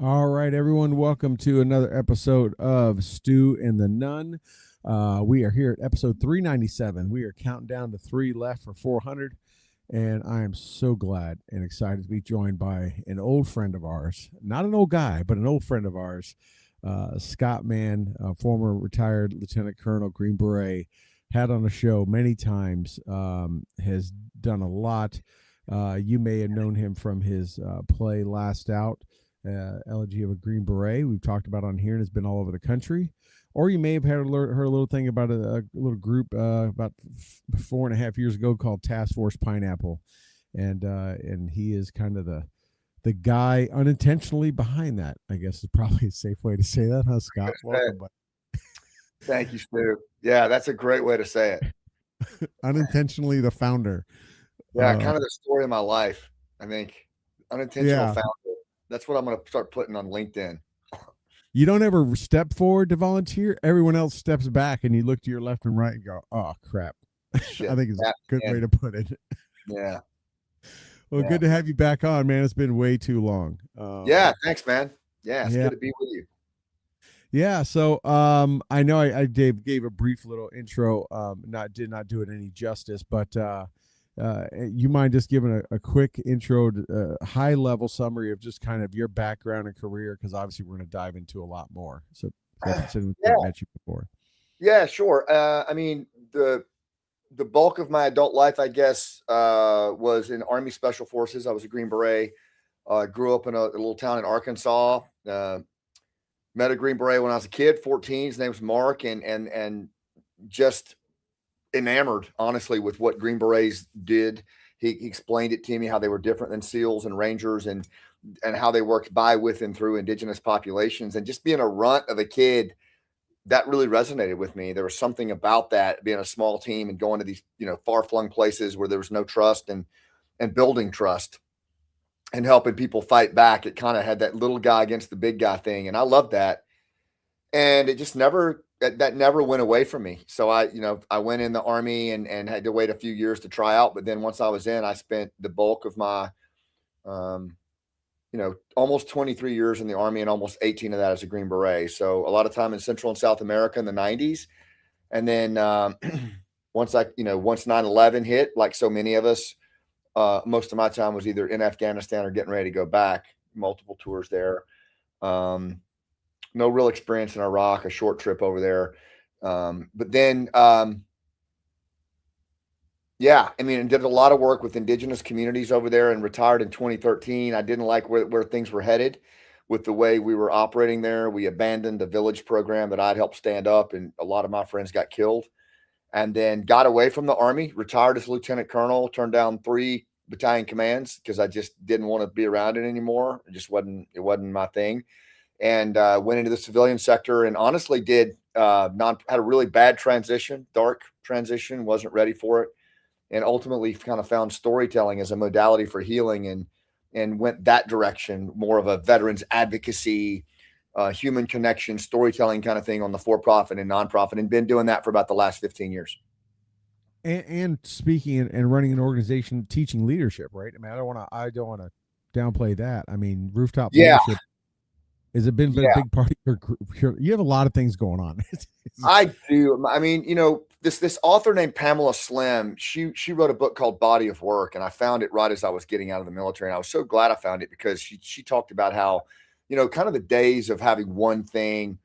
All right, everyone, welcome to another episode of Stu and the Nunn. We are here at episode 397. We are counting down to 3 left for 400, and I am so glad and excited to be joined by an old friend of ours, not an old guy, but an old friend of ours, Scott Mann, former retired Lieutenant Colonel, Green Beret, had on the show many times, has done a lot. You may have known him from his play Last Out. Elegy of a Green Beret we've talked about on here and has been all over the country, or you may have heard a little thing about a little group about 4.5 years ago called Task Force Pineapple, and he is kind of the guy unintentionally behind that, I guess is probably a safe way to say that, huh, Scott? Welcome, buddy. Thank you, Stu. Yeah, that's a great way to say it. Unintentionally the founder. Yeah, kind of the story of my life, I think. Unintentional founder. That's what I'm going to start putting on LinkedIn. You don't ever step forward to volunteer. Everyone else steps back, and you look to your left and right and go, "Oh crap!" Shit, I think it's a good way to put it. Yeah. Well, good to have you back on, man. It's been way too long. Yeah, thanks, man. Yeah, it's good to be with you. Yeah, so I know I gave a brief little intro. Did not do it any justice, but you mind just giving a quick intro, high level summary of just kind of your background and career, because obviously we're going to dive into a lot more. So considering we met you before. Yeah, sure. I mean, the bulk of my adult life, I guess, was in Army Special Forces. I was a Green Beret. Grew up in a little town in Arkansas. Met a Green Beret when I was a kid, 14. His name was Mark, and just enamored, honestly, with what Green Berets did. He explained it to me, how they were different than SEALs and Rangers, and how they worked by, with, and through indigenous populations. And just being a runt of a kid, that really resonated with me. There was something about that, being a small team and going to these, far-flung places where there was no trust, and building trust and helping people fight back. It kind of had that little guy against the big guy thing. And I loved that. And it just never went away from me. So I went in the Army and had to wait a few years to try out. But then once I was in, I spent the bulk of my, almost 23 years in the Army, and almost 18 of that as a Green Beret. So a lot of time in Central and South America in the 90s. And then once 9/11 hit, like so many of us, most of my time was either in Afghanistan or getting ready to go back. Multiple tours there. No real experience in Iraq, a short trip over there. But then, and did a lot of work with indigenous communities over there, and retired in 2013. I didn't like where things were headed with the way we were operating there. We abandoned a village program that I'd helped stand up, and a lot of my friends got killed. And then got away from the Army, retired as Lieutenant Colonel, turned down 3 battalion commands because I just didn't want to be around it anymore. It wasn't my thing. And went into the civilian sector, and honestly had a really bad transition, dark transition, wasn't ready for it. and ultimately kind of found storytelling as a modality for healing, and went that direction, more of a veterans advocacy, human connection, storytelling kind of thing on the for-profit and nonprofit, and been doing that for about the last 15 years. And speaking and running an organization, teaching leadership, right? I mean, I don't want to downplay that. I mean, rooftop Yeah, leadership has it been a yeah. big part of your group? You have a lot of things going on. I do. I mean, this author named Pamela Slim, she wrote a book called Body of Work, and I found it right as I was getting out of the military. And I was so glad I found it, because she talked about how, kind of the days of having one thing,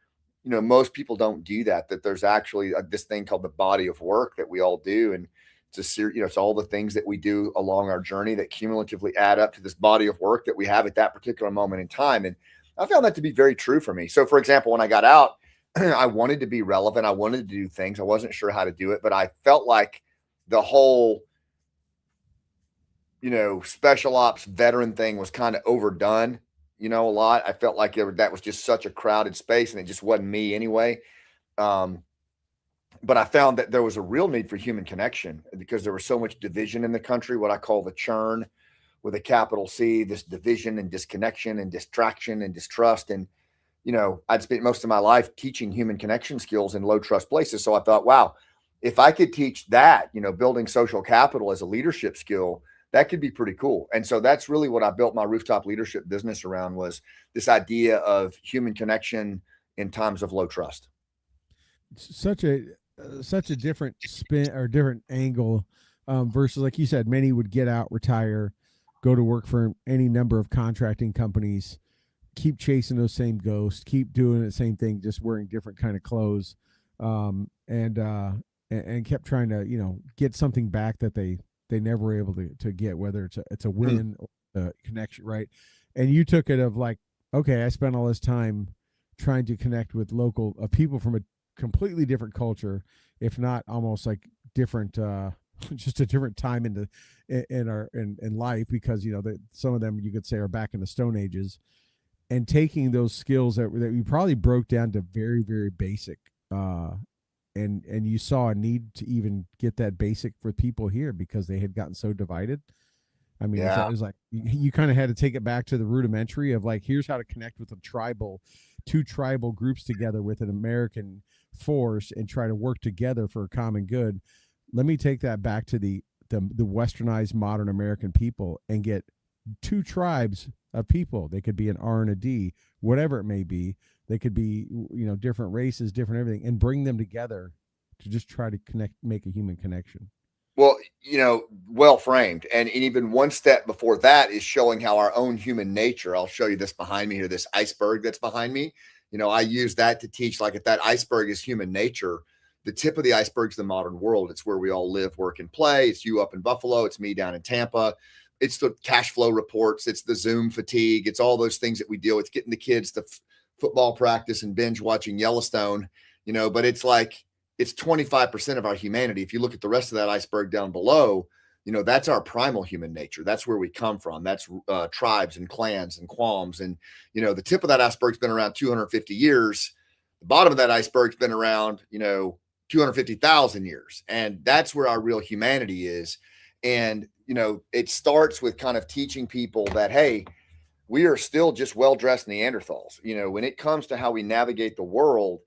most people don't do that, that there's actually this thing called the body of work that we all do. And it's a series, it's all the things that we do along our journey that cumulatively add up to this body of work that we have at that particular moment in time. And I found that to be very true for me. So, for example, when I got out, I wanted to be relevant. I wanted to do things. I wasn't sure how to do it, but I felt like the whole, special ops veteran thing was kind of overdone, a lot. I felt like that was just such a crowded space, and it just wasn't me anyway. Um, but I found that there was a real need for human connection, because there was so much division in the country, what I call the churn with a capital C, this division and disconnection and distraction and distrust. And I'd spent most of my life teaching human connection skills in low trust places. So I thought, wow, if I could teach that, building social capital as a leadership skill, that could be pretty cool. And so that's really what I built my rooftop leadership business around, was this idea of human connection in times of low trust. Such a different spin or different angle, versus, like you said, many would get out, retire, go to work for any number of contracting companies, keep chasing those same ghosts, keep doing the same thing, just wearing different kind of clothes, and kept trying to get something back that they never were able to get, whether it's a Hmm. win or a connection, right? And you took it of like, okay, I spent all this time trying to connect with local people from a completely different culture, if not almost like different, just a different time in life, because some of them you could say are back in the Stone Ages, and taking those skills that you probably broke down to very, very basic, and you saw a need to even get that basic for people here because they had gotten so divided. I mean, Yeah. it was like you kind of had to take it back to the rudimentary of like, here's how to connect with two tribal groups together with an American force and try to work together for a common good. Let me take that back to the westernized modern American people and get two tribes of people. They could be an R and a D, whatever it may be. They could be, different races, different everything, and bring them together to just try to connect, make a human connection. Well, well framed. And even one step before that is showing how our own human nature. I'll show you this behind me here, this iceberg that's behind me. I use that to teach, like, if that iceberg is human nature, the tip of the iceberg is the modern world. It's where we all live, work, and play. It's you up in Buffalo. It's me down in Tampa. It's the cash flow reports. It's the Zoom fatigue. It's all those things that we deal with, getting the kids to football practice and binge watching Yellowstone, but it's like, it's 25% of our humanity. If you look at the rest of that iceberg down below, that's our primal human nature. That's where we come from. That's tribes and clans and qualms. And, the tip of that iceberg's been around 250 years. The bottom of that iceberg's been around, 250,000 years. And that's where our real humanity is. And, it starts with kind of teaching people that, hey, we are still just well-dressed Neanderthals. When it comes to how we navigate the world,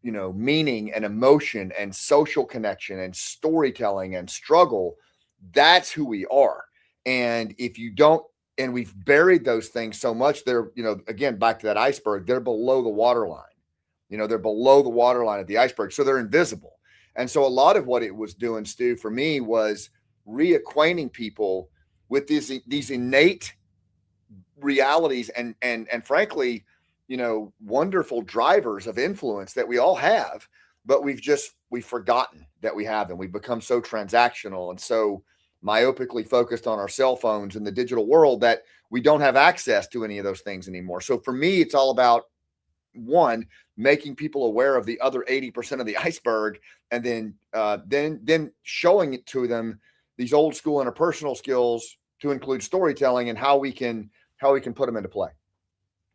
meaning and emotion and social connection and storytelling and struggle, that's who we are. And if you don't, and we've buried those things so much, they're, again, back to that iceberg, they're below the waterline. They're below the waterline of the iceberg. So they're invisible. And so a lot of what it was doing, Stu, for me, was reacquainting people with these innate realities and frankly, wonderful drivers of influence that we all have, but we've forgotten that we have them. We've become so transactional and so myopically focused on our cell phones and the digital world that we don't have access to any of those things anymore. So for me, it's all about, one, making people aware of the other 80% of the iceberg, and then showing it to them, these old school interpersonal skills, to include storytelling and how we can put them into play.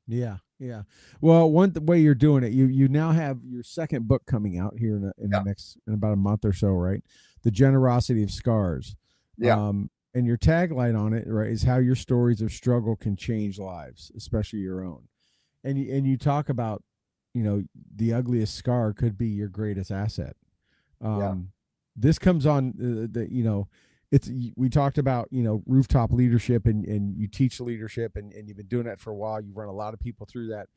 Yeah, yeah. Well, the way you're doing it, you now have your second book coming out here in Yeah. the next in about a month or so, right? the generosity of scars. Yeah. And your tagline on it, right, is how your stories of struggle can change lives, especially your own. And you talk about, the ugliest scar could be your greatest asset. Yeah. This comes on it's we talked about rooftop leadership, and you teach leadership, and you've been doing that for a while. You run a lot of people through that.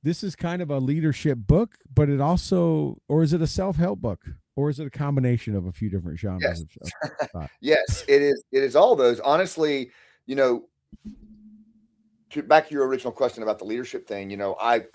This is kind of a leadership book, but it also, or is it a self-help book, or is it a combination of a few different genres? Yes. Of Yes, it is. It is all those. Honestly, back to your original question about the leadership thing. I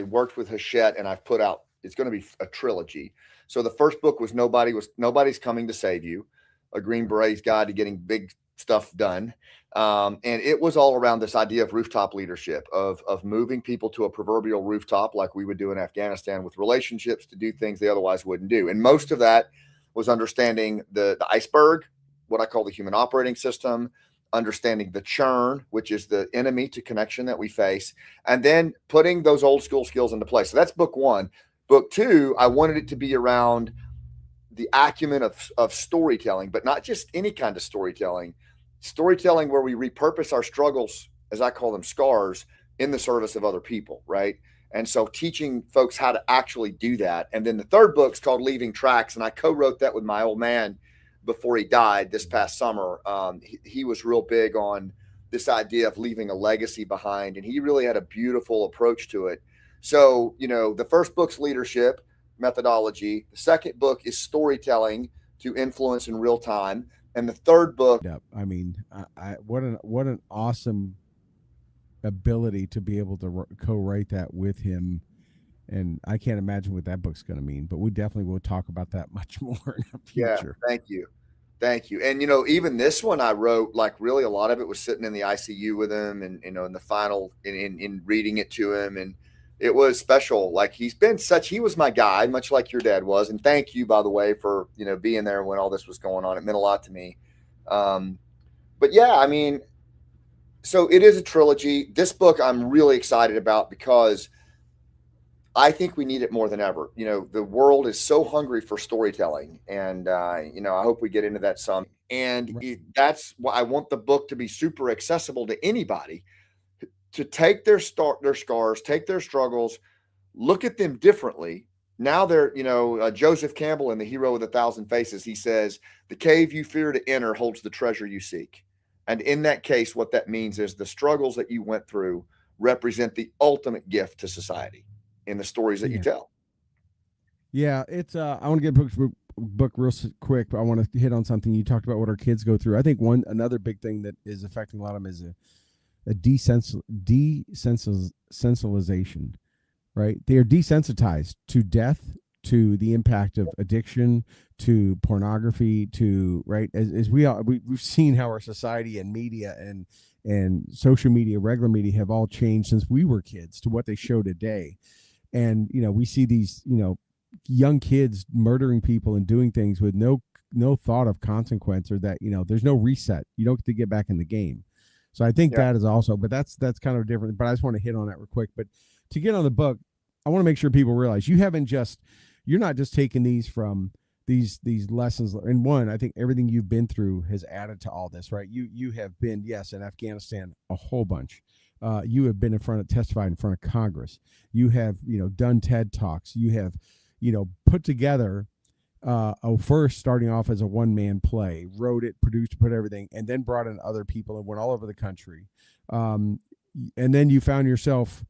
worked with Hachette, and I've put out. It's going to be a trilogy. So the first book was Nobody's Coming to Save You, a Green Beret's Guide to Getting Big Stuff Done. And it was all around this idea of rooftop leadership, of moving people to a proverbial rooftop like we would do in Afghanistan with relationships to do things they otherwise wouldn't do. And most of that was understanding the iceberg, what I call the human operating system, understanding the churn, which is the enemy to connection that we face, and then putting those old school skills into place. So that's book one. Book two, I wanted it to be around the acumen of storytelling, but not just any kind of storytelling where we repurpose our struggles, as I call them, scars, in the service of other people, right? And so teaching folks how to actually do that. And then the third book's called Leaving Tracks, and I co-wrote that with my old man before he died this past summer. He was real big on this idea of leaving a legacy behind, and he really had a beautiful approach to it. So, the first book's leadership methodology. The second book is storytelling to influence in real time. And the third book. I mean, what an awesome ability to be able to co-write that with him. And I can't imagine what that book's going to mean, but we definitely will talk about that much more in the future. Yeah, thank you. And even this one I wrote, like, really a lot of it was sitting in the ICU with him, and in the final, in reading it to him, and it was special. Like, he was my guy, much like your dad was. And thank you, by the way, for being there when all this was going on. It meant a lot to me. But yeah, I mean, so it is a trilogy. This book I'm really excited about because I think we need it more than ever. The world is so hungry for storytelling, and I hope we get into that some. And that's why I want the book to be super accessible to anybody, to take their scars, take their struggles, look at them differently. Now they're, Joseph Campbell in The Hero with a Thousand Faces, he says, the cave you fear to enter holds the treasure you seek. And in that case, what that means is the struggles that you went through represent the ultimate gift to society in the stories that you tell. Yeah, it's I want to get book real quick, but I want to hit on something you talked about, what our kids go through. I think another big thing that is affecting a lot of them is a desensitization, right? They are desensitized to death, to the impact of addiction, to pornography, to, right, as we've seen how our society and media and social media, regular media, have all changed since we were kids to what they show today. And we see these young kids murdering people and doing things with no thought of consequence, or that there's no reset. You don't get to get back in the game. So I think that is also, but that's kind of different. But I just want to hit on that real quick. But to get on the book, I want to make sure people realize you're not just taking these from these lessons. And one, I think everything you've been through has added to all this, right? You have been, yes, in Afghanistan a whole bunch. You have been testified in front of Congress. You have, done TED Talks. You have, put together first starting off as a one-man play, wrote it, produced, put everything, and then brought in other people and went all over the country. And then you found yourself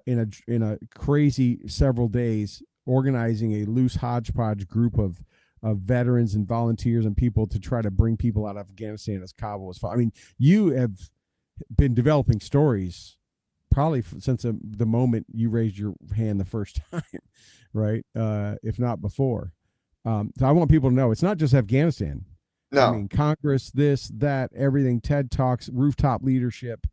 in a crazy several days organizing a loose hodgepodge group of veterans and volunteers and people to try to bring people out of Afghanistan as Kabul was fought. I mean, you have been developing stories probably since the moment you raised your hand the first time, right? If not before. So I want people to know it's not just Afghanistan. No. I mean, Congress, this, that, everything, TED Talks, rooftop leadership.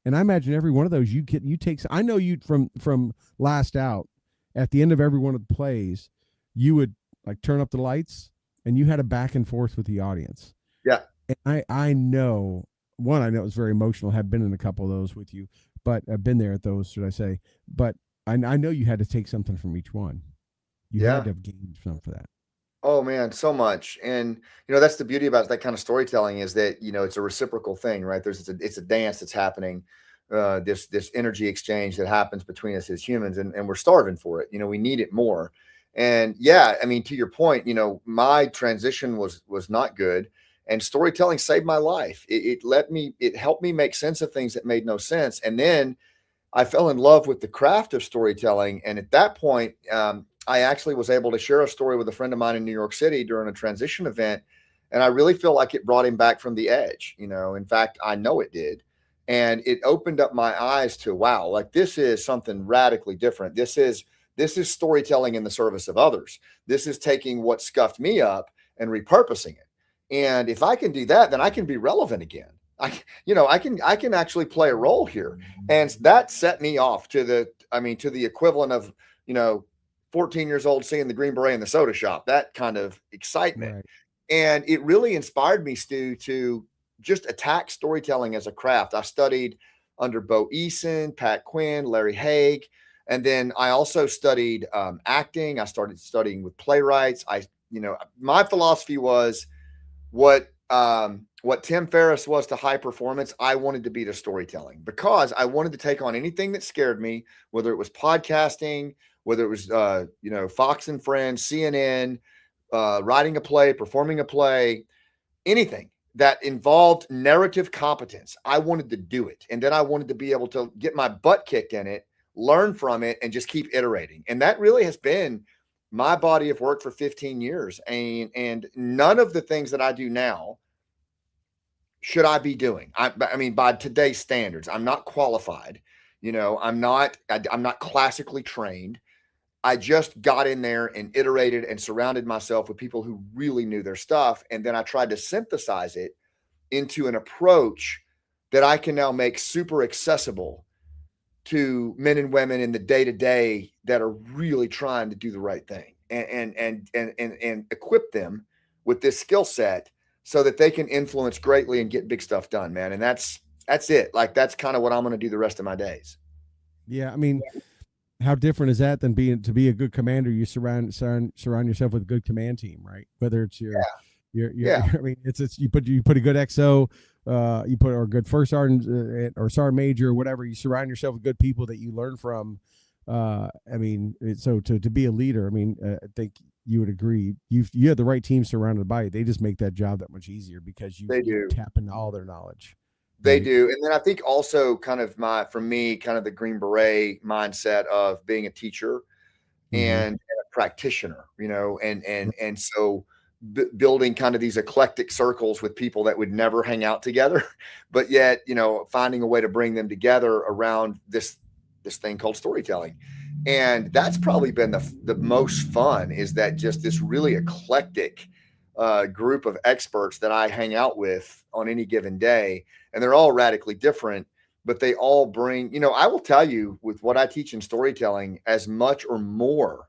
And I imagine every one of those you take. I know you from Last Out, at the end of every one of the plays, you would like turn up the lights and you had a back and forth with the audience. Yeah. And I know it was very emotional. Have been in a couple of those with you, but I've been there at those, should I say. But I know you had to take something from each one. You had to have gained something for that. Oh man, so much. And that's the beauty about that kind of storytelling is that, it's a reciprocal thing, right? It's a dance that's happening, this energy exchange that happens between us as humans, and we're starving for it. We need it more. And yeah, I mean, to your point, my transition was not good. And storytelling saved my life. It helped me make sense of things that made no sense. And then I fell in love with the craft of storytelling. And at that point, I actually was able to share a story with a friend of mine in New York City during a transition event. And I really feel like it brought him back from the edge. In fact, I know it did. And it opened up my eyes to, wow, like this is something radically different. This is storytelling in the service of others. This is taking what scuffed me up and repurposing it. And if I can do that, then I can be relevant again. I can actually play a role here. And that set me off to the equivalent of, 14 years old seeing the Green Beret in the soda shop, that kind of excitement. Right. And it really inspired me, Stu, to just attack storytelling as a craft. I studied under Bo Eason, Pat Quinn, Larry Haig. And then I also studied acting. I started studying with playwrights. My philosophy was what Tim Ferriss was to high performance. I wanted to be to storytelling because I wanted to take on anything that scared me, whether it was podcasting, whether it was Fox and Friends, CNN, writing a play, performing a play, anything that involved narrative competence. I wanted to do it, and then I wanted to be able to get my butt kicked in it, learn from it, and just keep iterating. And that really has been my body of work for 15 years. And none of the things that I do now should I be doing. I mean, by today's standards, I'm not qualified. I'm not classically trained. I just got in there and iterated and surrounded myself with people who really knew their stuff. And then I tried to synthesize it into an approach that I can now make super accessible to men and women in the day to day that are really trying to do the right thing, and equip them with this skill set so that they can influence greatly and get big stuff done, man. And that's it. Like that's kind of what I'm going to do the rest of my days. Yeah, I mean, how different is that than to be a good commander? You surround yourself with a good command team, right? Whether it's Yeah. I mean, it's you put a good XO, you put or a good first sergeant or sergeant major or whatever. You surround yourself with good people that you learn from. I mean, so to be a leader, I mean, I think you would agree. You have the right team surrounded by you. They just make that job that much easier because They you do. tap into all their knowledge. They Right. do. And then I think also kind of for me, kind of the Green Beret mindset of being a teacher Mm-hmm. and a practitioner, and so building kind of these eclectic circles with people that would never hang out together, but yet, finding a way to bring them together around this thing called storytelling. And that's probably been the most fun, is that just this really eclectic group of experts that I hang out with on any given day. And they're all radically different, but they all bring, I will tell you, with what I teach in storytelling, as much or more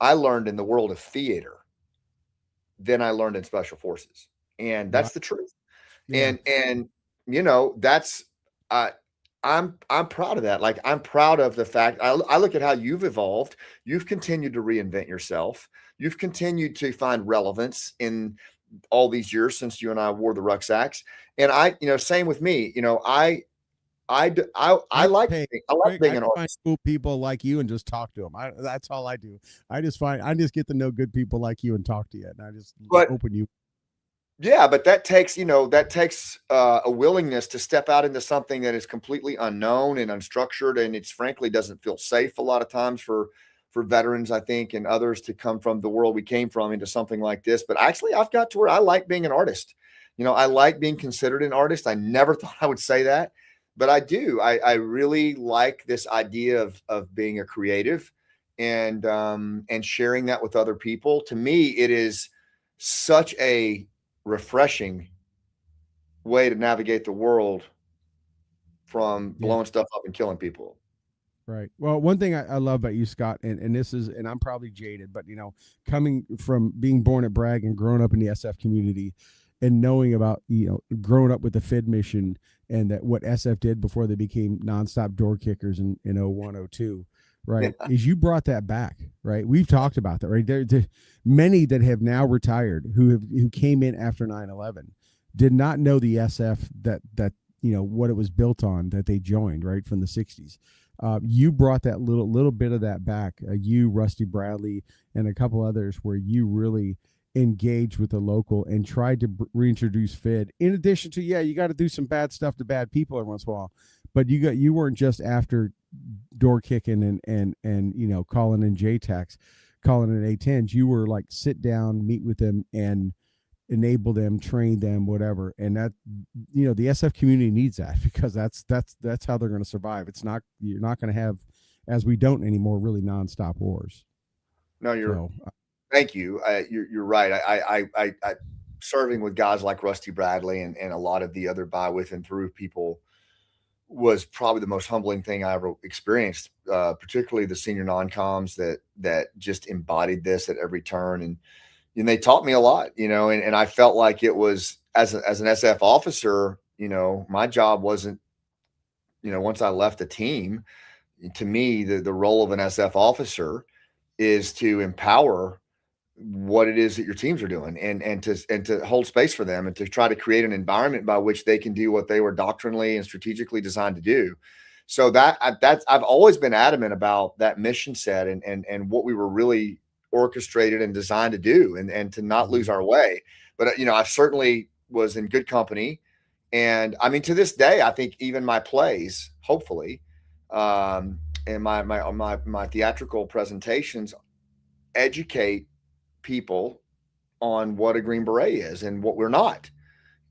I learned in the world of theater than I learned in special forces. And Wow. that's the truth. Yeah. And that's uh I'm proud of that. Like I'm proud of the fact I look at how you've evolved. You've continued to reinvent yourself. You've continued to find relevance in all these years since you and I wore the rucksacks. And same with me. I like Hey, I like quick, being I an just find artist. cool people like you and just talk to them. That's all I do. I just get to know good people like you and talk to you, and I just But open you. yeah, but that takes a willingness to step out into something that is completely unknown and unstructured, and it's frankly doesn't feel safe a lot of times for veterans, I think, and others to come from the world we came from into something like this. But actually, I've got to where I like being an artist. I like being considered an artist. I never thought I would say that, but I do. I really like this idea of being a creative and sharing that with other people. To me, it is such a refreshing way to navigate the world from Yeah, blowing stuff up and killing people. right. Well, one thing I love about you, Scott, and this is, and I'm probably jaded, but coming from being born at Bragg and growing up in the SF community, and knowing about growing up with the FID mission and that what SF did before they became nonstop door kickers in 01, 02. right, is you brought that back, right? We've talked about that, right? There many that have now retired who came in after 9/11 did not know the SF that what it was built on, that they joined, right, from the 60s. You brought that little bit of that back. You, Rusty Bradley, and a couple others, where you really engaged with the local and tried to reintroduce FID. In addition to, you got to do some bad stuff to bad people every once in a while, but you weren't just after door kicking and calling in JTAX, calling in A10s. You were like, sit down, meet with them, and enable them, train them, whatever. And that, the SF community needs that, because that's how they're going to survive. You're not going to have, as we don't anymore, really nonstop wars. No, thank you. You're right. I serving with guys like Rusty Bradley and a lot of the other by, with, and through people was probably the most humbling thing I ever experienced, particularly the senior non-coms that just embodied this at every turn. And they taught me a lot, and I felt like it was, as an SF officer, my job wasn't, once I left the team, to me, the role of an SF officer is to empower what it is that your teams are doing, and to hold space for them, and to try to create an environment by which they can do what they were doctrinally and strategically designed to do. So I've always been adamant about that mission set and what we were really orchestrated and designed to do, and to not lose our way. But I certainly was in good company. And I mean, to this day, I think even my plays, hopefully, and my theatrical presentations educate people on what a Green Beret is and what we're not.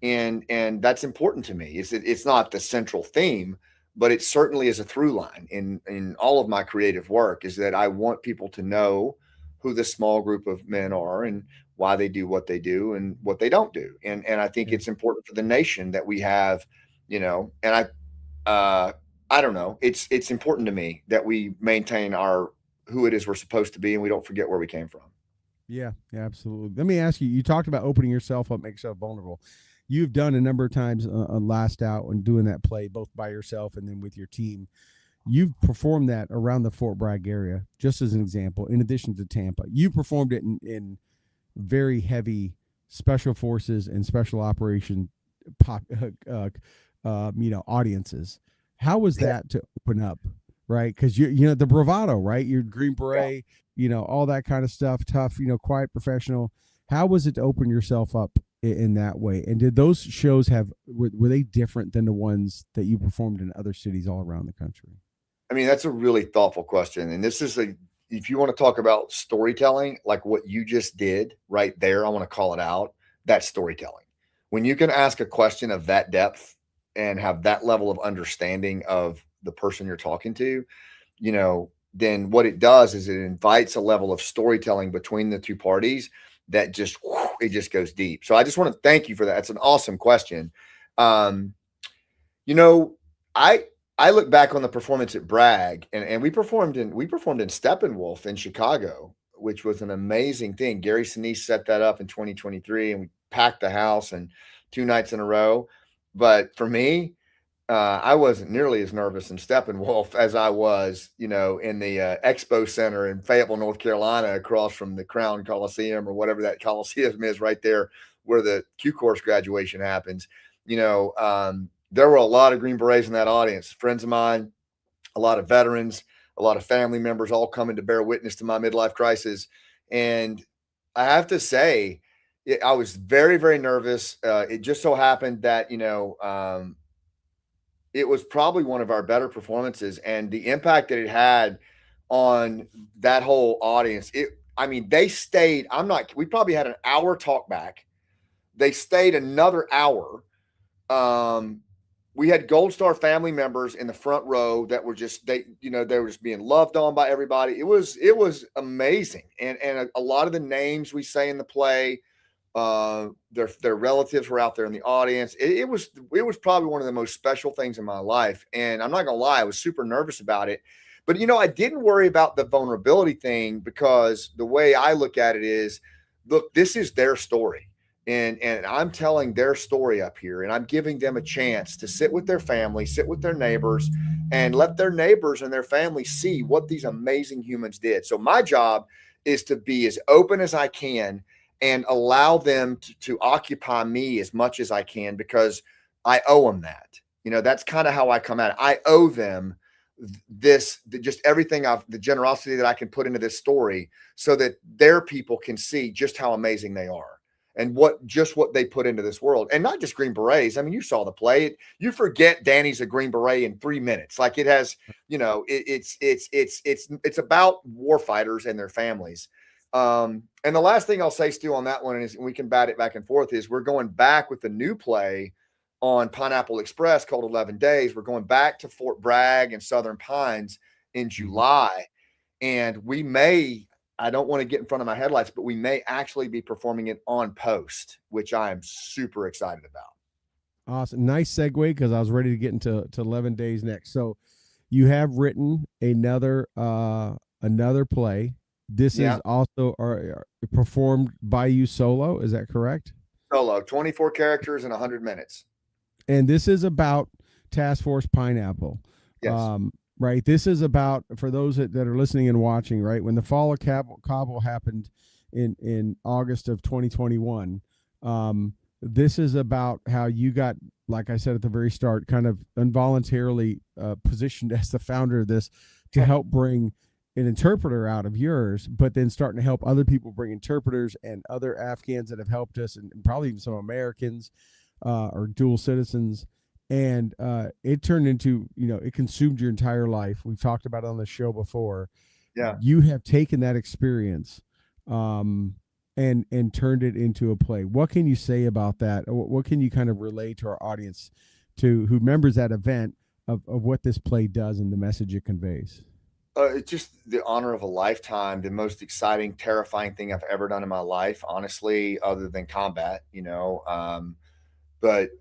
And that's important to me. It's not the central theme, but it certainly is a through line in all of my creative work, is that I want people to know who this small group of men are, and why they do what they do and what they don't do. And I think it's important for the nation that we have, and I don't know, it's important to me that we maintain who it is we're supposed to be, and we don't forget where we came from. Yeah, absolutely. Let me ask you, you talked about opening yourself up, make yourself vulnerable. You've done a number of times on Last Out, and doing that play both by yourself and then with your team. You've performed that around the Fort Bragg area, just as an example, in addition to Tampa. You performed it in very heavy special forces and special operation audiences. How was that to open up, right? Because the bravado, right? You're Green Beret, all that kind of stuff, tough, quiet, professional. How was it to open yourself up in that way? And did those shows were they different than the ones that you performed in other cities all around the country? I mean, that's a really thoughtful question. And this is if you want to talk about storytelling, like what you just did right there, I want to call it out. That's storytelling. When you can ask a question of that depth and have that level of understanding of the person you're talking to, then what it does is it invites a level of storytelling between the two parties that just goes deep. So I just want to thank you for that. It's an awesome question. I look back on the performance at Bragg, and we performed in Steppenwolf in Chicago, which was an amazing thing. Gary Sinise set that up in 2023, and we packed the house and 2 nights in a row. But for me, I wasn't nearly as nervous in Steppenwolf as I was, in the Expo Center in Fayetteville, North Carolina, across from the Crown Coliseum, or whatever that Coliseum is, right there where the Q course graduation happens. There were a lot of Green Berets in that audience, friends of mine, a lot of veterans, a lot of family members, all coming to bear witness to my midlife crisis. And I have to say, I was very, very nervous. It just so happened that, it was probably one of our better performances, and the impact that it had on that whole audience. They stayed, we probably had an hour talk back. They stayed another hour. We had Gold Star family members in the front row that were they were just being loved on by everybody. It was amazing. And a lot of the names we say in the play, their relatives were out there in the audience. It was probably one of the most special things in my life. And I'm not gonna lie, I was super nervous about it. But I didn't worry about the vulnerability thing, because the way I look at it is, look, this is their story. And I'm telling their story up here, and I'm giving them a chance to sit with their family, sit with their neighbors, and let their neighbors and their family see what these amazing humans did. So my job is to be as open as I can and allow them to occupy me as much as I can, because I owe them that. That's kind of how I come at it. I owe them this, just everything the generosity that I can put into this story, so that their people can see just how amazing they are, and what they put into this world. And not just Green Berets. I mean, you saw the play. You forget Danny's a Green Beret in 3 minutes. Like, it has, it's about war fighters and their families. And the last thing I'll say, Stu, on that one, is we can bat it back and forth, is we're going back with the new play on Pineapple Express called 11 Days. We're going back to Fort Bragg and Southern Pines in July. And we may, I don't want to get in front of my headlights, but we may actually be performing it on post, which I am super excited about. Awesome. Nice segue, because I was ready to get into 11 Days next. So you have written another play. This is also performed by you solo. Is that correct? Solo, 24 characters in 100 minutes. And this is about Task Force Pineapple. Yes. Right. This is about, for those that are listening and watching, right, when the fall of Kabul happened in August of 2021. This is about how you got, like I said at the very start, kind of involuntarily positioned as the founder of this to help bring an interpreter out of yours, but then starting to help other people bring interpreters, and other Afghans that have helped us, and probably even some Americans or dual citizens. And it turned into, it consumed your entire life. We've talked about it on the show before. Yeah. You have taken that experience and turned it into a play. What can you say about that? What can you kind of relay to our audience, who remembers that event, of what this play does and the message it conveys? It's just the honor of a lifetime, the most exciting, terrifying thing I've ever done in my life, honestly, other than combat, but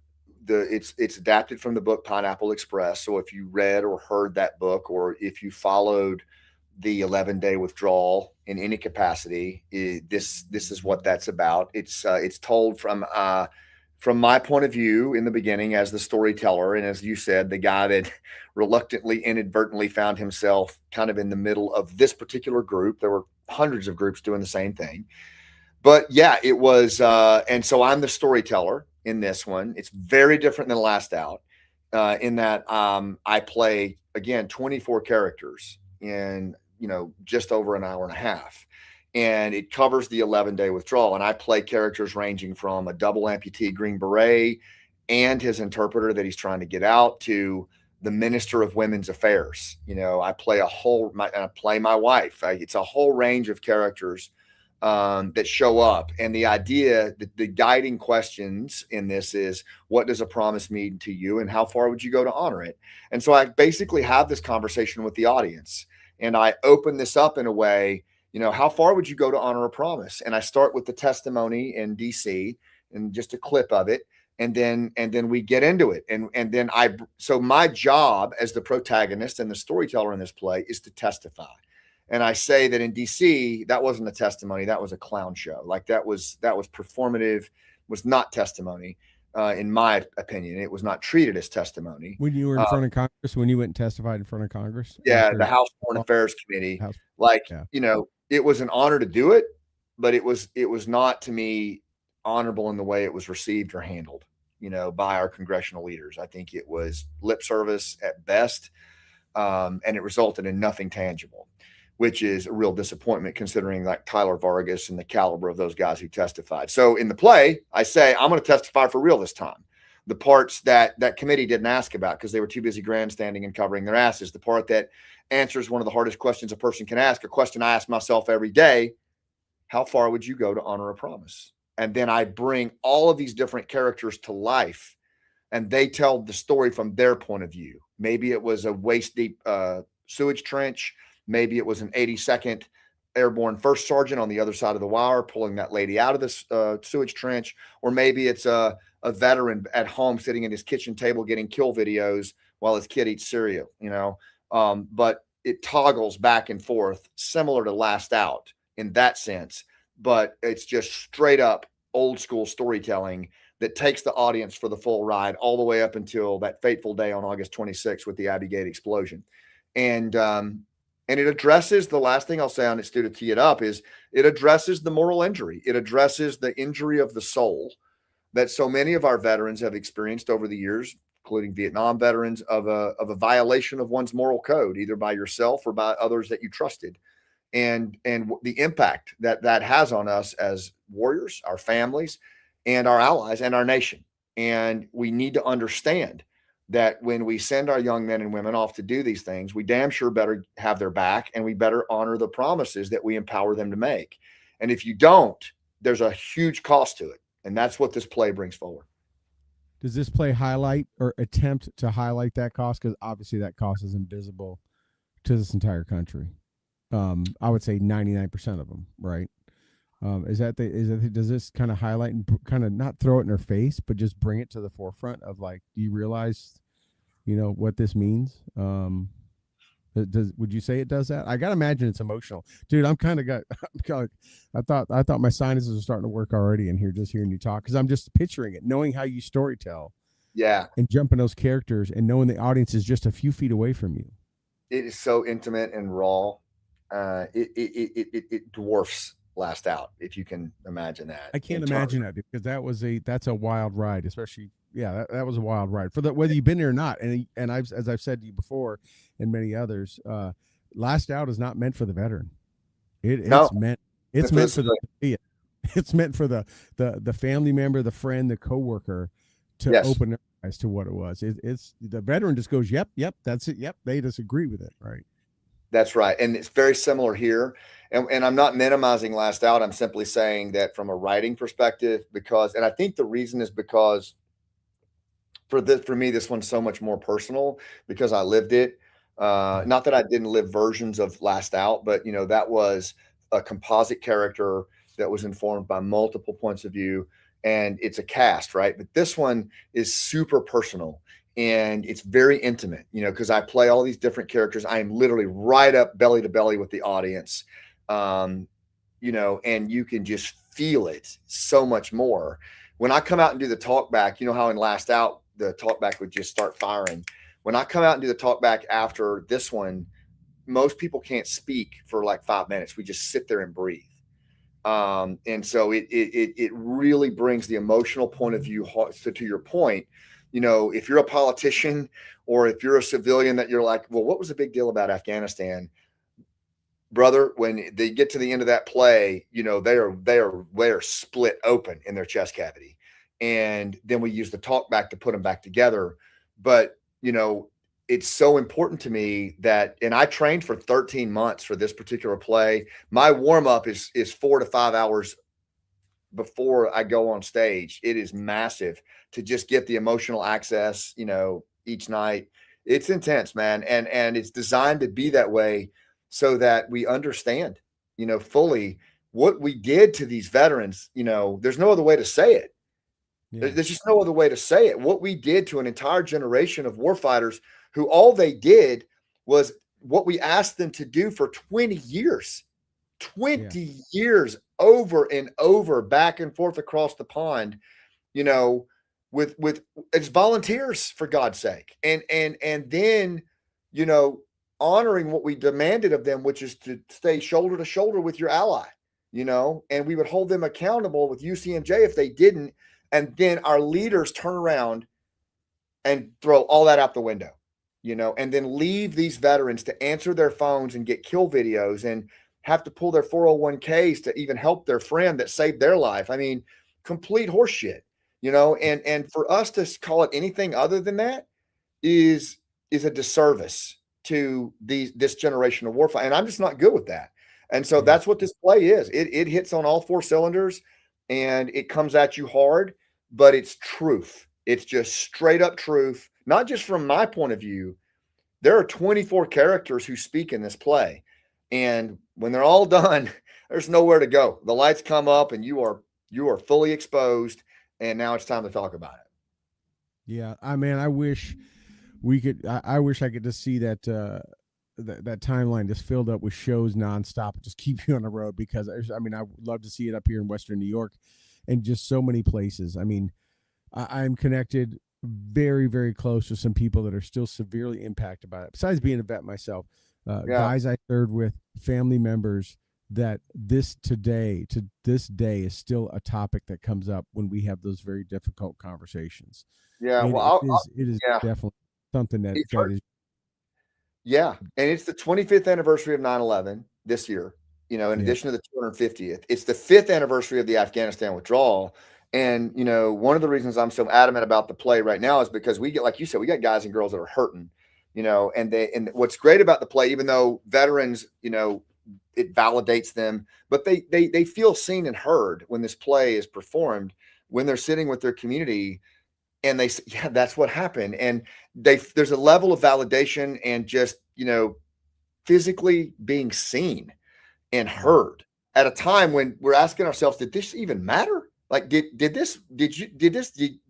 it's adapted from the book Pineapple Express. So if you read or heard that book, or if you followed the 11-day withdrawal in any capacity, this is what that's about. It's told from my point of view in the beginning, as the storyteller, and as you said, the guy that reluctantly, inadvertently found himself kind of in the middle of this particular group. There were hundreds of groups doing the same thing. But yeah, it was, and so I'm the storyteller in this one. It's very different than Last Out, in that I play, again, 24 characters in, just over an hour and a half. And it covers the 11-day withdrawal. And I play characters ranging from a double amputee Green Beret and his interpreter that he's trying to get out, to the Minister of Women's Affairs. I play I play my wife. It's a whole range of characters that show up. And the idea, the guiding questions in this is, what does a promise mean to you, and how far would you go to honor it? And so I basically have this conversation with the audience, and I open this up in a way, how far would you go to honor a promise? And I start with the testimony in DC and just a clip of it. And then we get into it. And then so my job as the protagonist and the storyteller in this play is to testify. And I say that in DC, that wasn't a testimony. That was a clown show. Like, that was performative, was not testimony. In my opinion, it was not treated as testimony. When you were in front of Congress, when you went and testified in front of Congress? Yeah, the House Foreign Affairs Committee. It was an honor to do it, but it was not, to me, honorable in the way it was received or handled, by our congressional leaders. I think it was lip service at best, and it resulted in nothing tangible, which is a real disappointment, considering like Tyler Vargas and the caliber of those guys who testified. So in the play, I say, I'm going to testify for real this time. The parts that committee didn't ask about because they were too busy grandstanding and covering their asses. The part that answers one of the hardest questions a person can ask, a question I ask myself every day: how far would you go to honor a promise? And then I bring all of these different characters to life, and they tell the story from their point of view. Maybe it was a waist-deep sewage trench. Maybe it was an 82nd Airborne First Sergeant on the other side of the wire pulling that lady out of this sewage trench. Or maybe it's a veteran at home sitting at his kitchen table getting kill videos while his kid eats cereal, but it toggles back and forth, similar to Last Out in that sense. But it's just straight up old school storytelling that takes the audience for the full ride all the way up until that fateful day on August 26th with the Abbey Gate explosion. And it addresses, the last thing I'll say on it, Stu, to tee it up, is it addresses the moral injury. It addresses the injury of the soul that so many of our veterans have experienced over the years, including Vietnam veterans, of a violation of one's moral code, either by yourself or by others that you trusted. And the impact that has on us as warriors, our families, and our allies, and our nation. And we need to understand that when we send our young men and women off to do these things, we damn sure better have their back, and we better honor the promises that we empower them to make. And if you don't, there's a huge cost to it. And that's what this play brings forward. Does this play highlight or attempt to highlight that cost? Because obviously that cost is invisible to this entire country. I would say 99% of them, right? Does this kind of highlight and kind of not throw it in their face, but just bring it to the forefront of, like, do you realize, what this means? Would you say it does that? I gotta imagine it's emotional, dude. I thought my sinuses were starting to work already in here just hearing you talk, because I'm just picturing it, knowing how you storytell, and jumping those characters, and knowing the audience is just a few feet away from you. It is so intimate and raw. It dwarfs Last Out, if you can imagine that. I can't imagine that, because that's a wild ride, especially. Yeah, that was a wild ride for whether you've been there or not. And as I've said to you before, and many others, Last Out is not meant for the veteran. It's meant for the family member, the friend, the coworker, to open their eyes to what it was. It's the veteran just goes, yep, that's it. Yep, they just agree with it, right? That's right. And it's very similar here. And I'm not minimizing Last Out. I'm simply saying that from a writing perspective, and I think the reason is because for me, this one's so much more personal, because I lived it. Not that I didn't live versions of Last Out, but that was a composite character that was informed by multiple points of view, and it's a cast, right? But this one is super personal, and it's very intimate, because I play all these different characters. I am literally right up belly to belly with the audience, and you can just feel it so much more. When I come out and do the talk back, how in Last Out, the talk back would just start firing. When I come out and do the talk back after this one, most people can't speak for like 5 minutes. We just sit there and breathe. And so it really brings the emotional point of view. So to your point, if you're a politician or if you're a civilian that you're like, well, what was the big deal about Afghanistan? Brother, when they get to the end of that play, they are split open in their chest cavity. And then we use the talk back to put them back together. But, it's so important to me that, and I trained for 13 months for this particular play. My warm up is 4 to 5 hours before I go on stage. It is massive to just get the emotional access, each night. It's intense, man. And it's designed to be that way so that we understand, fully what we did to these veterans. There's no other way to say it. Yeah. There's just no other way to say it. What we did to an entire generation of warfighters who all they did was what we asked them to do for 20 years, 20 years over and over, back and forth across the pond, with as volunteers, for God's sake. And then, honoring what we demanded of them, which is to stay shoulder to shoulder with your ally, and we would hold them accountable with UCMJ if they didn't. And then our leaders turn around and throw all that out the window, and then leave these veterans to answer their phones and get kill videos and have to pull their 401ks to even help their friend that saved their life. I mean, complete horseshit, and for us to call it anything other than that is a disservice to this generation of warfighting. And I'm just not good with that. And so that's what this play is. It hits on all 4 cylinders, and it comes at you hard, but it's truth. It's just straight up truth, not just from my point of view. There are 24 characters who speak in this play. And when they're all done, there's nowhere to go. The lights come up and you are fully exposed. And now it's time to talk about it. Yeah. I wish we could, I wish I could just see that timeline just filled up with shows nonstop, just keep you on the road, because I would love to see it up here in Western New York. and just so many places. I mean, I'm connected very, very close to some people that are still severely impacted by it. Besides being a vet myself, Yeah. guys I served with, family members, that to this day is still a topic that comes up when we have those very difficult conversations. Yeah. And Well, it is yeah. definitely something that It's that is. Yeah, and it's the 25th anniversary of 9/11 this year, in Yeah. addition to the 250th. It's the 5th anniversary of the Afghanistan withdrawal, and, one of the reasons I'm so adamant about the play right now is because we get, like you said, we got guys and girls that are hurting, and what's great about the play, even though veterans, it validates them, but they feel seen and heard when this play is performed, when they're sitting with their community and they say, yeah, that's what happened. And there's a level of validation and just, physically being seen and heard at a time when we're asking ourselves, did this even matter? Like, do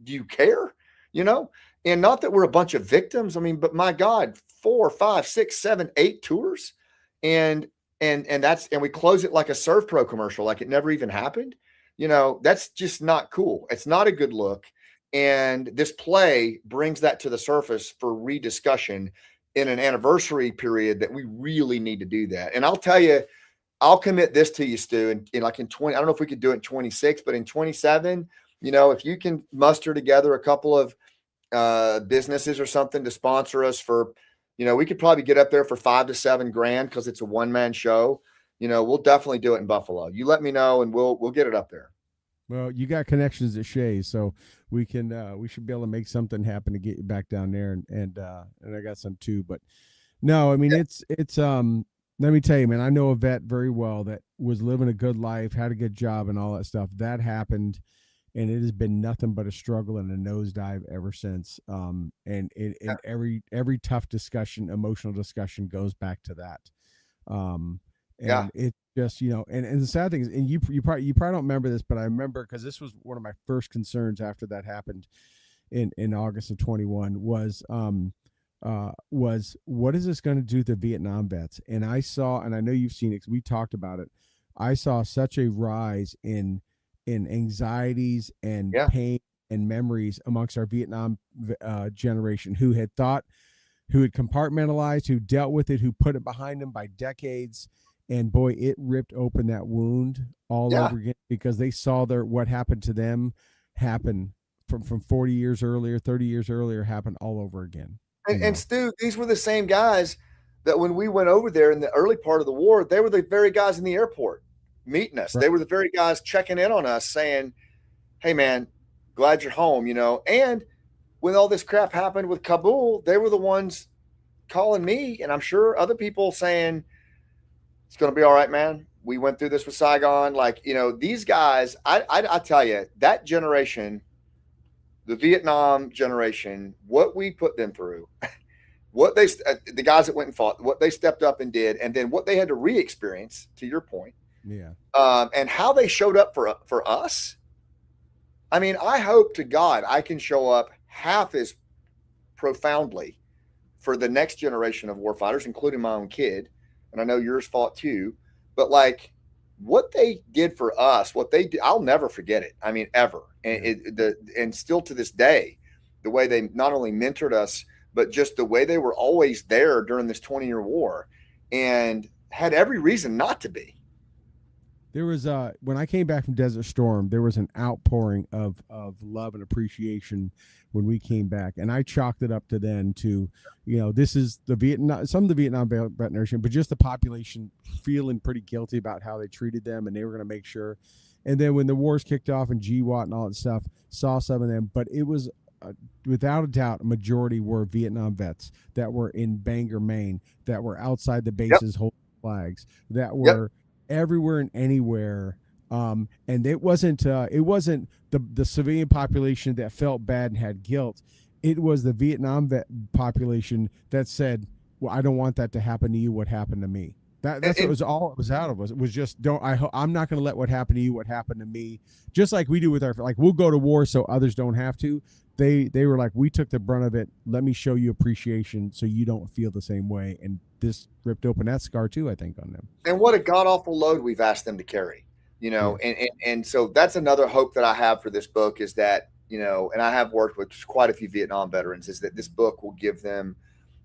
you care? You know, and not that we're a bunch of victims. I mean, but my God, 4, 5, 6, 7, 8 tours. And, and we close it like a Serve Pro commercial, like it never even happened. That's just not cool. It's not a good look. And this play brings that to the surface for rediscussion in an anniversary period that we really need to do that. And I'll tell you, I'll commit this to you, Stu, and like in 20, I don't know if we could do it in 26, but in 27, if you can muster together a couple of businesses or something to sponsor us for, we could probably get up there for $5 to $7 grand because it's a one-man show. We'll definitely do it in Buffalo. You let me know and we'll get it up there. Well, you got connections at Shays, so we should be able to make something happen to get you back down there, and I got some too. But no, I mean it's let me tell you, man, I know a vet very well that was living a good life, had a good job, and all that stuff. That happened, and it has been nothing but a struggle and a nosedive ever since. And every tough discussion, emotional discussion, goes back to that. And it just, and the sad thing is, and you probably don't remember this, but I remember, because this was one of my first concerns after that happened in August of 21 was what is this going to do to Vietnam vets? And I know you've seen it because we talked about it. I saw such a rise in anxieties and pain and memories amongst our Vietnam generation who had compartmentalized, who dealt with it, who put it behind them by decades. And boy, it ripped open that wound all over again, because they saw what happened to them happen from 40 years earlier, 30 years earlier, happen all over again. And Stu, these were the same guys that when we went over there in the early part of the war, they were the very guys in the airport meeting us. Right. They were the very guys checking in on us saying, hey man, glad you're home, And when all this crap happened with Kabul, they were the ones calling me, and I'm sure other people, saying, it's going to be all right, man. We went through this with Saigon. Like, these guys, I tell you, that generation, the Vietnam generation, what we put them through, the guys that went and fought, what they stepped up and did, and then what they had to re-experience, to your point. Yeah. And how they showed up for us. I mean, I hope to God I can show up half as profoundly for the next generation of warfighters, including my own kid. And I know yours fought too, but like what they did for us, what they did, I'll never forget it. I mean, ever. And and still to this day, the way they not only mentored us, but just the way they were always there during this 20-year war, and had every reason not to be. There was when I came back from Desert Storm, there was an outpouring of love and appreciation when we came back, and I chalked it up to then to, this is the some of the Vietnam vet nation, but just the population feeling pretty guilty about how they treated them, and they were going to make sure. And then when the wars kicked off and GWAT and all that stuff, saw some of them, but it was without a doubt a majority were Vietnam vets that were in Bangor, Maine, that were outside the bases holding flags, that were everywhere and anywhere, and it wasn't the civilian population that felt bad and had guilt. It was the Vietnam vet population that said, well, I don't want that to happen to you, what happened to me. That's what it was. All it was out of us. It was just, I'm not going to let what happened to you, what happened to me, just like we do with our, like, we'll go to war so others don't have to. They were like, we took the brunt of it, let me show you appreciation so you don't feel the same way. And this ripped open that scar too, I think, on them. And what a god awful load we've asked them to carry. And so that's another hope that I have for this book is that, and I have worked with quite a few Vietnam veterans, is that this book will give them,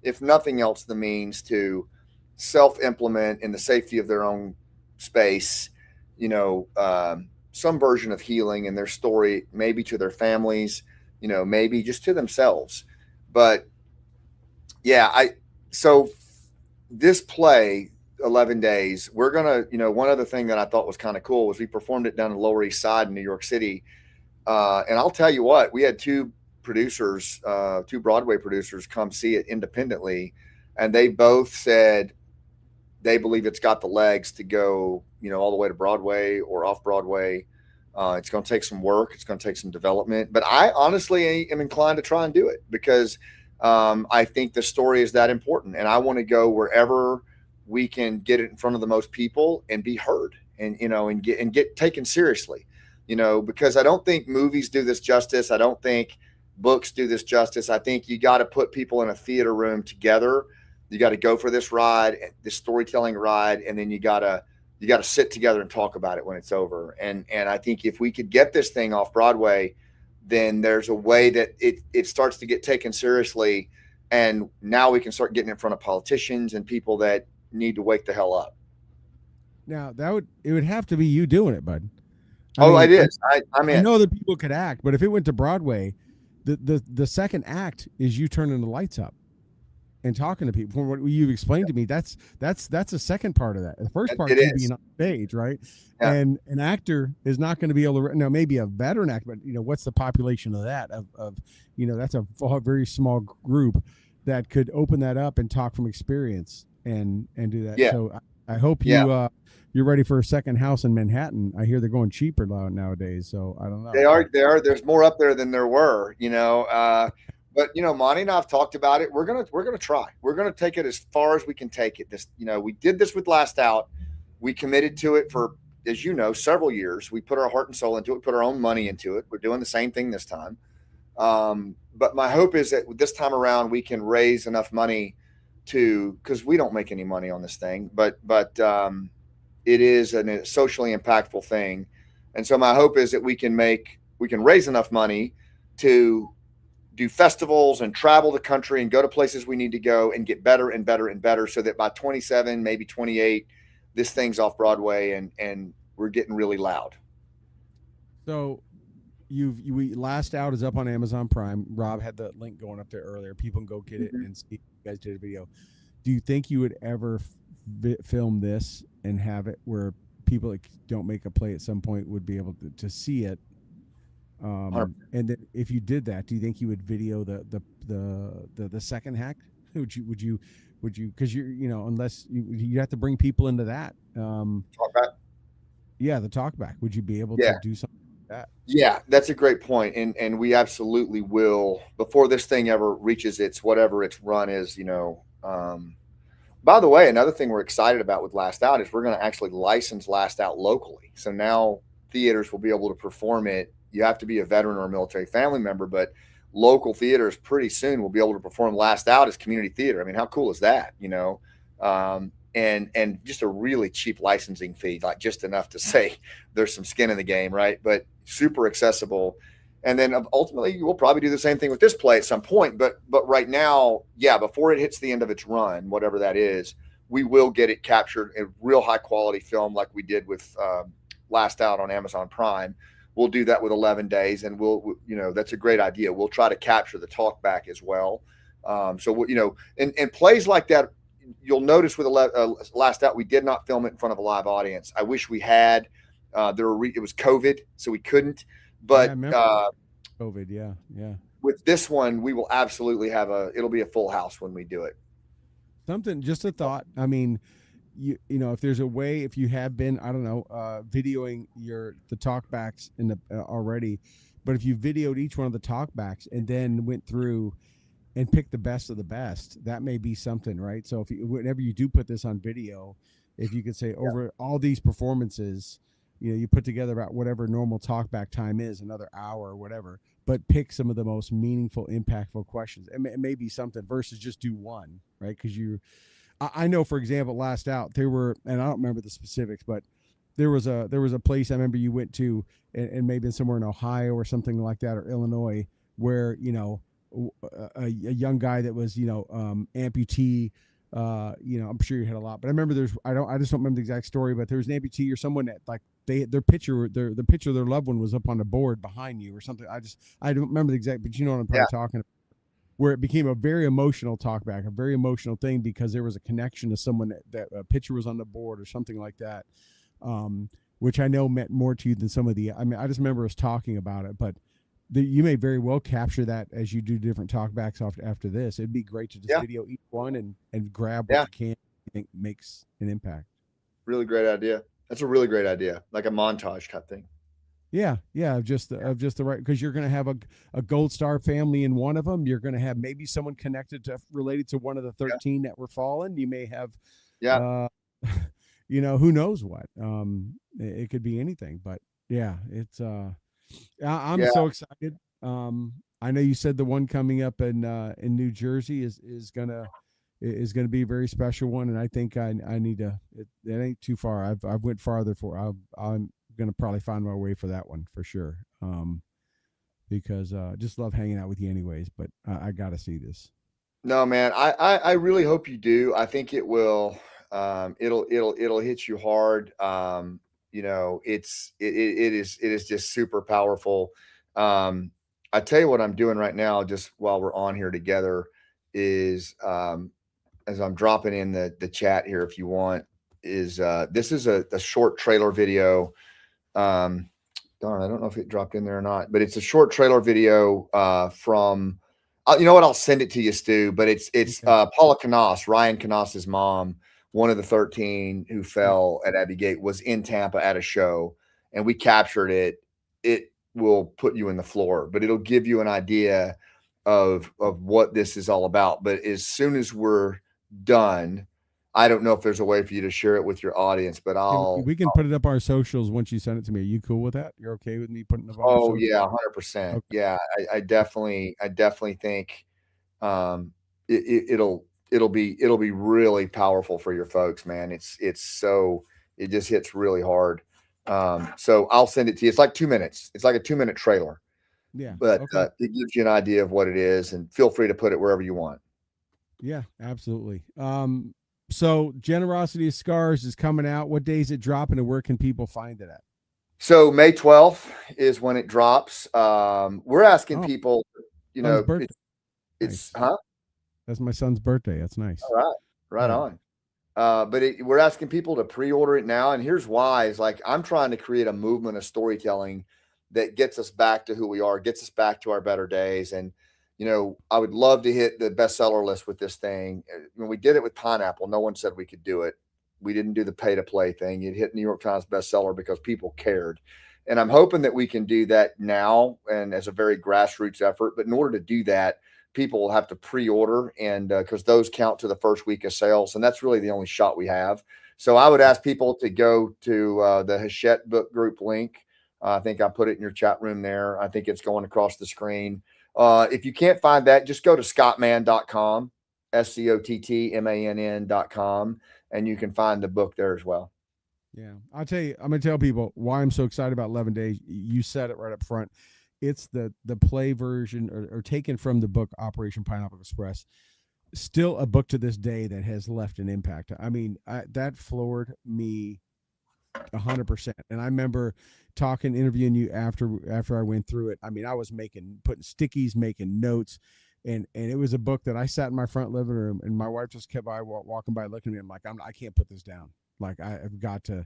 if nothing else, the means to self-implement in the safety of their own space, some version of healing in their story, maybe to their families, maybe just to themselves. But yeah, so this play, 11 days, we're gonna, one other thing that I thought was kind of cool was we performed it down the Lower East Side in New York City. And I'll tell you what, we had two Broadway producers come see it independently, and they both said they believe it's got the legs to go, all the way to Broadway or off Broadway. It's going to take some work. It's going to take some development, but I honestly am inclined to try and do it because I think the story is that important, and I want to go wherever we can get it in front of the most people and be heard, and get taken seriously, because I don't think movies do this justice. I don't think books do this justice. I think you got to put people in a theater room together. You got to go for this ride, this storytelling ride, and then you got to sit together and talk about it when it's over. And I think if we could get this thing off Broadway, then there's a way that it starts to get taken seriously. And now we can start getting in front of politicians and people that need to wake the hell up. Now it would have to be you doing it, bud. It is. I know that people could act, but if it went to Broadway, the second act is you turning the lights up and talking to people. From what you've explained to me, that's the second part of that. The first part is being on stage, right? Yeah. And an actor is not going to be able to. Now, maybe a veteran actor, but what's the population of that? Of that's a very small group that could open that up and talk from experience and do that. Yeah. So I hope you're ready for a second house in Manhattan. I hear they're going cheaper nowadays, so I don't know. They are. There's more up there than there were. But Monty and I have talked about it. We're gonna try. We're gonna take it as far as we can take it. We did this with Last Out. We committed to it for, as several years. We put our heart and soul into it. Put our own money into it. We're doing the same thing this time. But my hope is that this time around we can raise enough money because we don't make any money on this thing, but it is a socially impactful thing, and so my hope is that we can raise enough money to do festivals and travel the country and go to places we need to go and get better and better and better, so that by 27, maybe 28, this thing's off Broadway and we're getting really loud. So Last Out is up on Amazon Prime. Rob had the link going up there earlier. People can go get it and see you guys did a video. Do you think you would ever film this and have it where people that don't make a play at some point would be able to see it? And then if you did that, do you think you would video the second hack? Would you because unless you have to bring people into that talkback. Yeah, the talkback. Would you be able to do something like that? Yeah, that's a great point. And we absolutely will before this thing ever reaches whatever its run is, by the way, another thing we're excited about with Last Out is we're going to actually license Last Out locally. So now theaters will be able to perform it. You have to be a veteran or a military family member, but local theaters pretty soon will be able to perform Last Out as community theater. I mean, how cool is that? And just a really cheap licensing fee, like just enough to say there's some skin in the game, right? But super accessible. And then ultimately we'll probably do the same thing with this play at some point. But right now, before it hits the end of its run, whatever that is, we will get it captured in real high quality film like we did with Last Out on Amazon Prime. We'll do that with 11 days, and that's a great idea. We'll try to capture the talk back as well. So, and plays like that, you'll notice with Last Out, we did not film it in front of a live audience. I wish we had. It was COVID, so we couldn't. But COVID, yeah. With this one, we will absolutely it'll be a full house when we do it. Just a thought. I mean, if there's a way, if you have been, I don't know, videoing the talkbacks in the already, but if you videoed each one of the talkbacks and then went through and picked the best of the best, that may be something, right? So whenever you do put this on video, if you could say over all these performances, you put together about whatever normal talkback time is, another hour or whatever, but pick some of the most meaningful, impactful questions. It may be something versus just do one, right? Because I know, for example, Last Out, there were, and I don't remember the specifics, but there was a place I remember you went to, and maybe somewhere in Ohio or something like that, or Illinois, where a young guy that was amputee. I'm sure you had a lot, but I remember I just don't remember the exact story, but there was an amputee or someone that like their picture of their loved one was up on the board behind you or something. I don't remember the exact, but you know what I'm probably talking about, where it became a very emotional talkback, a very emotional thing, because there was a connection to someone that a picture was on the board or something like that, which I know meant more to you than some of the. I mean, I just remember us talking about it, but you may very well capture that as you do different talkbacks after this. It'd be great to just video each one and grab what you can think makes an impact. Really great idea. That's a really great idea, like a montage type thing. Yeah, of just the right, because you're going to have a Gold Star family in one of them. You're going to have maybe someone connected to related to one of the 13 that were fallen. You may have, who knows what. It could be anything, but it's I'm so excited. I know you said the one coming up in New Jersey is gonna be a very special one, and I think I need to. It ain't too far. I've went farther for. I'm gonna probably find my way for that one for sure. Because just love hanging out with you anyways. But I got to see this. No, man, I really hope you do. I think it will. It'll hit you hard. It is just super powerful. I tell you what I'm doing right now, just while we're on here together, is as I'm dropping in the chat here, if you want, is this is a short trailer video. Darn, I don't know if it dropped in there or not, but it's a short trailer video from. You know what? I'll send it to you, Stu. But it's Paula Canas, Ryan Canas's mom, one of the 13 who fell at Abbey Gate, was in Tampa at a show, and we captured it. It will put you in the floor, but it'll give you an idea of what this is all about. But as soon as we're done, I don't know if there's a way for you to share it with your audience, but we can put it up our socials once you send it to me. Are you cool with that? You're okay with me putting it up on our socials? Yeah, 100%. Okay. Yeah, I definitely think it'll be really powerful for your folks, man. It just hits really hard. So I'll send it to you. It's like 2 minutes. It's like a 2-minute trailer. Yeah. But it gives you an idea of what it is, and feel free to put it wherever you want. Yeah, absolutely. So Generosity of Scars is coming out. What day is it dropping, and where can people find it at? So May 12th is when it drops. We're asking people, it's nice. That's my son's birthday. That's nice. All right. Right on. But we're asking people to pre-order it now. And here's why. Is like, I'm trying to create a movement of storytelling that gets us back to who we are, gets us back to our better days. And, I would love to hit the bestseller list with this thing. When we did it with Pineapple, no one said we could do it. We didn't do the pay to play thing. It hit New York Times bestseller because people cared. And I'm hoping that we can do that now, and as a very grassroots effort. But in order to do that, people will have to pre-order, and because those count to the first week of sales, and that's really the only shot we have. So I would ask people to go to the Hachette Book Group link. I think I put it in your chat room there. I think it's going across the screen. If you can't find that, just go to scottmann.com, SCOTTMANN.com, and you can find the book there as well. Yeah, I'll tell you, I'm going to tell people why I'm so excited about 11 Days. You said it right up front. It's the play version or taken from the book Operation Pineapple Express. Still a book to this day that has left an impact. I mean, that floored me 100%. And I remember interviewing you after I went through it. I mean, I was putting stickies, making notes, and it was a book that I sat in my front living room, and my wife just kept walking by, looking at me. I'm like, I can't put this down. Like, I've got to.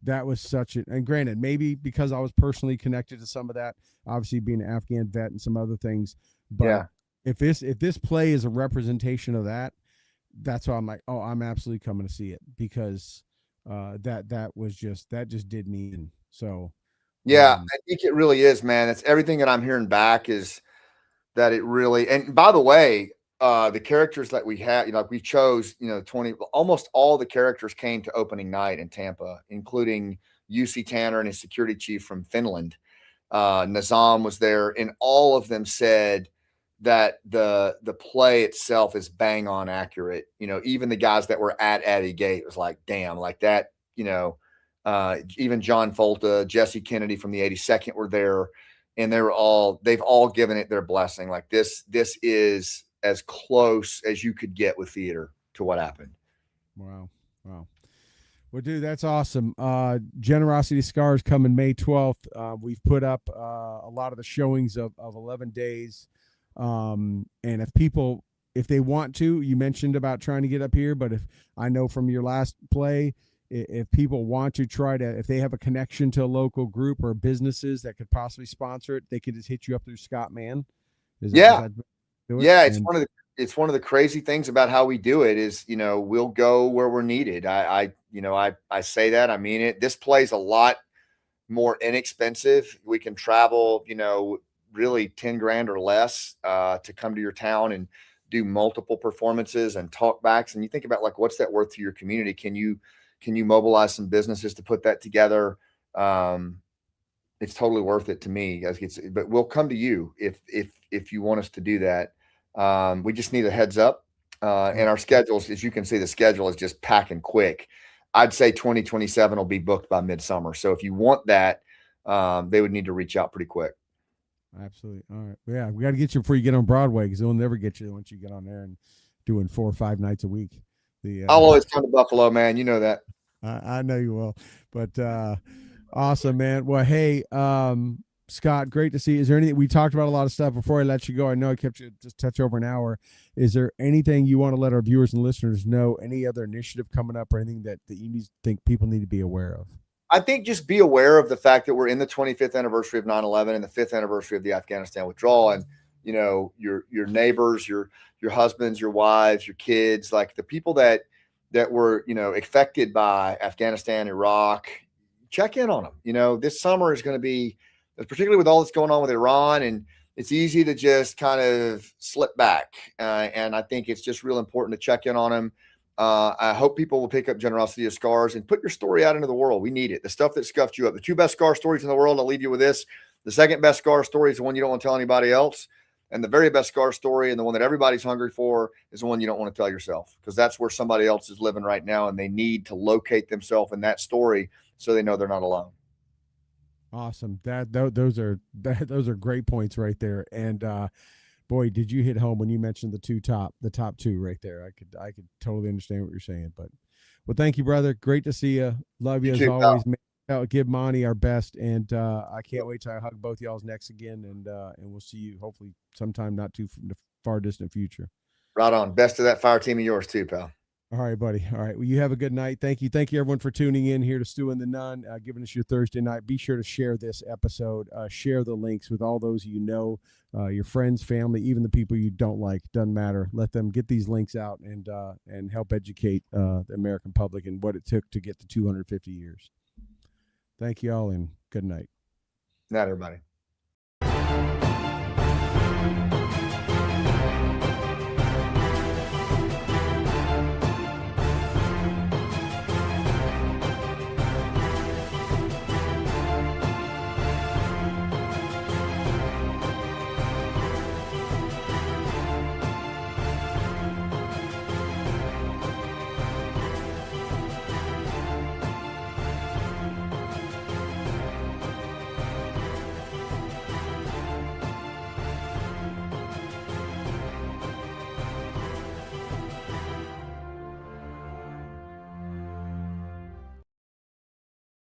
That was and granted, maybe because I was personally connected to some of that, obviously being an Afghan vet and some other things. But if this play is a representation of that, that's why I'm like, oh, I'm absolutely coming to see it, because that just did me in. So I think it really is, man. It's everything that I'm hearing back is that it really. And by the way, the characters that we had, we chose, 20, almost all the characters came to opening night in Tampa, including UC Tanner and his security chief from Finland. Nazam was there, and all of them said that the play itself is bang on accurate. Even the guys that were at Abbey Gate was like, damn, like that, Even John Folta, Jesse Kennedy from the 82nd were there, and they've all given it their blessing. Like this is as close as you could get with theater to what happened. Wow. Well, dude, that's awesome. Generosity Scars coming May 12th. We've put up a lot of the showings of 11 days. And if they want to, you mentioned about trying to get up here, but if I know from your last play, if people want to if they have a connection to a local group or businesses that could possibly sponsor it, they could just hit you up through Scott Mann. Yeah. It's one of the crazy things about how we do it is, we'll go where we're needed. I say that, I mean it. This play's a lot more inexpensive. We can travel, really 10 grand or less to come to your town and do multiple performances and talk backs. And you think about, like, what's that worth to your community? Can you mobilize some businesses to put that together? It's totally worth it to me. But we'll come to you if you want us to do that. We just need a heads up. And our schedules, as you can see, the schedule is just packing quick. I'd say 2027 will be booked by midsummer. So if you want that, they would need to reach out pretty quick. Absolutely. All right. Yeah, we got to get you before you get on Broadway, because they'll never get you once you get on there and doing 4 or 5 nights a week. I'll always come to Buffalo, man. You know that. I know you will. But awesome, man. Well, hey, Scott, great to see you. Is there anything, we talked about a lot of stuff before I let you go? I know I kept you just touch over an hour. Is there anything you want to let our viewers and listeners know? Any other initiative coming up or anything that you think people need to be aware of? I think just be aware of the fact that we're in the 25th anniversary of 9/11 and the 5th anniversary of the Afghanistan withdrawal. And, your neighbors, your husbands, your wives, your kids, like the people that were, affected by Afghanistan, Iraq, check in on them. This summer is going to be, particularly with all that's going on with Iran, and it's easy to just kind of slip back. And I think it's just real important to check in on them. I hope people will pick up Generosity of Scars and put your story out into the world. We need it. The stuff that scuffed you up. The 2 best scar stories in the world, I'll leave you with this. The second best scar story is the one you don't want to tell anybody else. And the very best scar story, and the one that everybody's hungry for, is the one you don't want to tell yourself, because that's where somebody else is living right now, and they need to locate themselves in that story so they know they're not alone. Awesome. Those are great points right there. And boy, did you hit home when you mentioned the top 2 right there. I could totally understand what you're saying. But well, thank you, brother. Great to see you. Love you as always. Give Monty our best, and I can't wait till I hug both y'all's necks again, and we'll see you hopefully sometime not too far distant future. Right on. Best of that fire team of yours too, pal. All right, buddy. All right. Well, you have a good night. Thank you, everyone, for tuning in here to Stu and the Nunn, giving us your Thursday night. Be sure to share this episode. Share the links with all those your friends, family, even the people you don't like. Doesn't matter. Let them get these links out and help educate the American public and what it took to get to 250 years. Thank you all, and good night. Night, everybody.